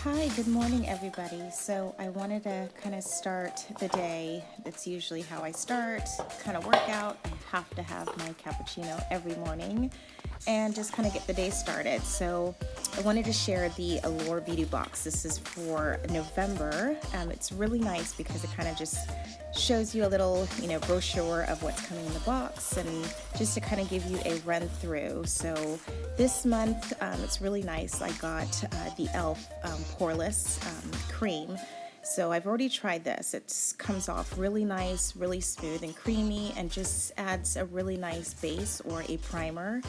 Hi, good morning everybody. So I wanted to kind of start the day. That's usually how I start, kind of work out. I have to have my cappuccino every morning and just kind of get the day started. So I wanted to share the Allure Beauty Box. This is for November. It's really nice because it kind of just shows you a little, brochure of what's coming in the box and just to kind of give you a run through. So this month, it's really nice. I got the E.L.F. Poreless cream. So I've already tried this. It comes off really nice, really smooth and creamy, and just adds a really nice base or a primer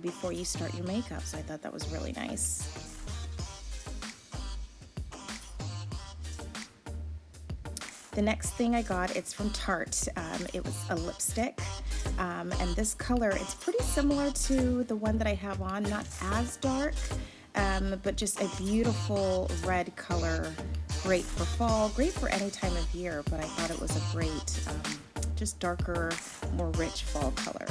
before you start your makeup. So I thought that was really nice. The next thing I got, it's from Tarte. It was a lipstick, and this color, it's pretty similar to the one that I have on, not as dark, but just a beautiful red color, great for fall, great for any time of year, but I thought it was a great, just darker, more rich fall color.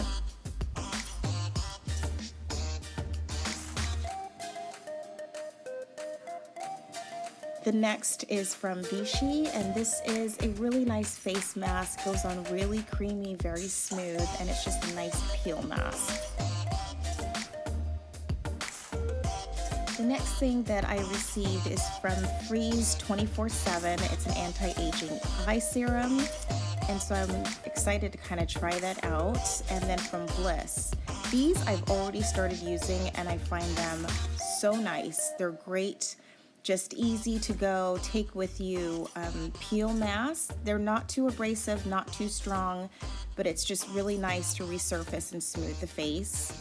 The next is from Vichy, and this is a really nice face mask. Goes on really creamy, very smooth, and it's just a nice peel mask. The next thing that I received is from Freeze 24/7. It's an anti-aging eye serum, and so I'm excited to kind of try that out. And then from Bliss. These I've already started using, and I find them so nice. They're great. Just easy to go, take with you, peel mask. They're not too abrasive, not too strong, but it's just really nice to resurface and smooth the face.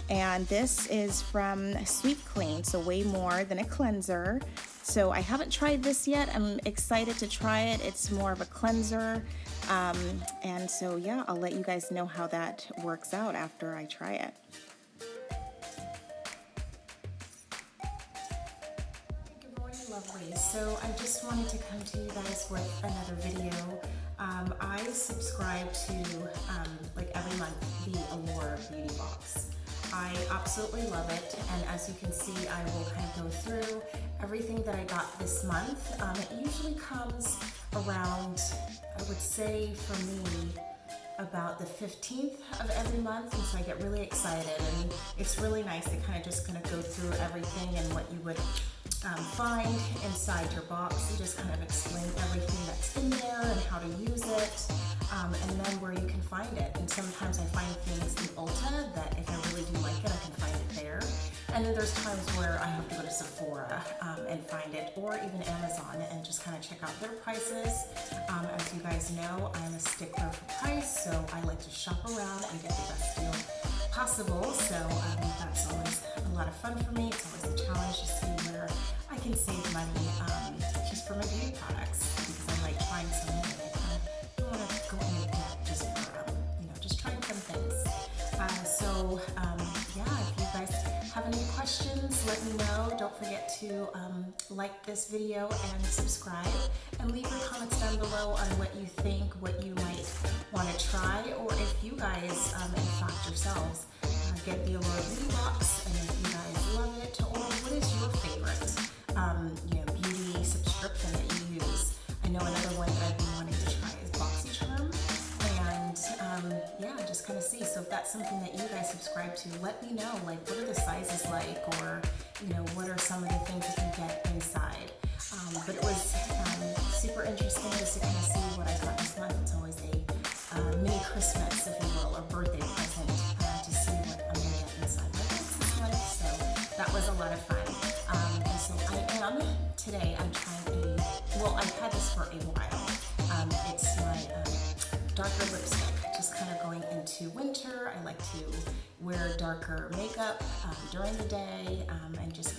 And this is from Sweet Clean, so way more than a cleanser. So I haven't tried this yet. I'm excited to try it. It's more of a cleanser. And so yeah, I'll let you guys know how that works out after I try it. Lovely. So I just wanted to come to you guys with another video. I subscribe to, like every month, the Allure Beauty Box. I absolutely love it, and as you can see, I will kind of go through everything that I got this month. It usually comes around, I would say for me, about the 15th of every month, and so I get really excited, and it's really nice to kind of just go through everything and what you would find inside your box. You just kind of explain everything that's in there and how to use it, and then where you can find it. And sometimes I find things in Ulta that if I really do like it, I can find it there. And then there's times where I have to go to Sephora and find it, or even Amazon, and just kind of check out their prices. As you guys know, I'm a stickler for price, so I like to shop around and get the best deal possible. So that's always a lot of fun for me. It's always a challenge to see where I can save money just for my beauty products, because I like trying something and I kind of don't want to go into debt just for just trying some things. Yeah, if you guys have any questions, let me know. Don't forget to like this video and subscribe, and leave your comments down below on what you think, what you might want to try, or if you guys, in fact yourselves, get the Allure Beauty Box, and if you guys love it, or what is your favorite beauty subscription that you use. I know another one that I've been wanting to try is BoxyCharm, and yeah, just kind of see. So if that's something that you guys subscribe to, let me know, like what are the sizes like, or what are some of the things that you get inside. But it was super interesting just to kind of see what I got this month. It's always a mini Christmas, if you will, or birthday present, to see what I'm going to get inside my box this month. So that was a lot of fun. And so today I'm trying I've had this for a while. It's my darker lipstick, just kind of going into winter. I like to wear darker makeup during the day, and just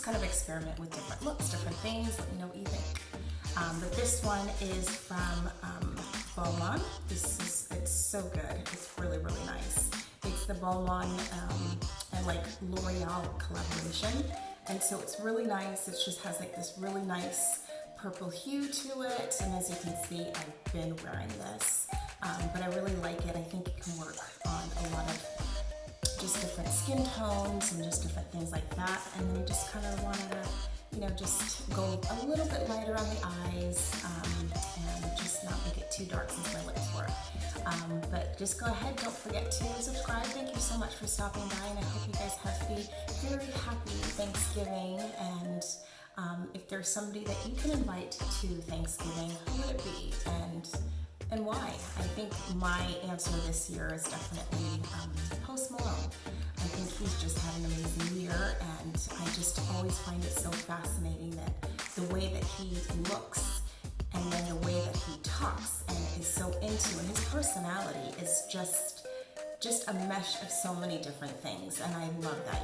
kind of experiment with different looks, different things. Let me know what you think. But this one is from Pomade. It's so good. It's really, really nice. It's the Pomade and like L'Oreal collaboration, and so it's really nice. It just has like this really nice purple hue to it, and as you can see, I've been wearing this, but I really like it. I think it can work on a lot of just different skin skin tones and just different things like that. And then I just kind of wanted to, you know, just go a little bit lighter on the eyes and just not make it too dark since my lips were. But just go ahead, don't forget to subscribe. Thank you so much for stopping by, and I hope you guys have a very happy Thanksgiving. And if there's somebody that you can invite to Thanksgiving, who would it be and why? I think my answer this year is definitely Post Malone. I think he's just had an amazing year, and I just always find it so fascinating that the way that he looks and then the way that he talks and is so into, and his personality is just a mesh of so many different things, and I love that.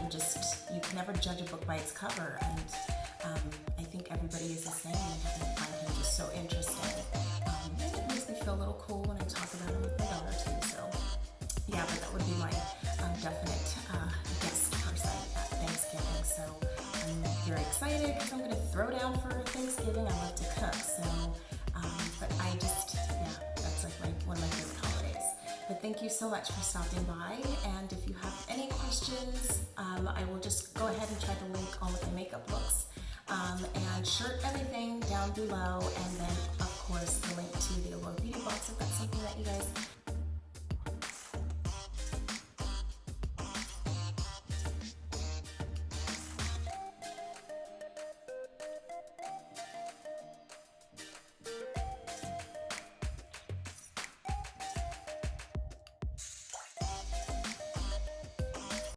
You can never judge a book by its cover, and I think everybody is the same, and I find him just so interesting. It makes me feel a little cool when I talk about him with my daughter too, so yeah, but that would be my definite guest person at Thanksgiving. So I'm very excited because I'm going to throw down for Thanksgiving. I love to cook, so but that's like one of my favorite holidays. But thank you so much for stopping by, and if you have any questions, I will just go ahead and try to link all of my makeup looks and shirt everything down below, and then of course the link to the Allure Beauty Box if that's something that you guys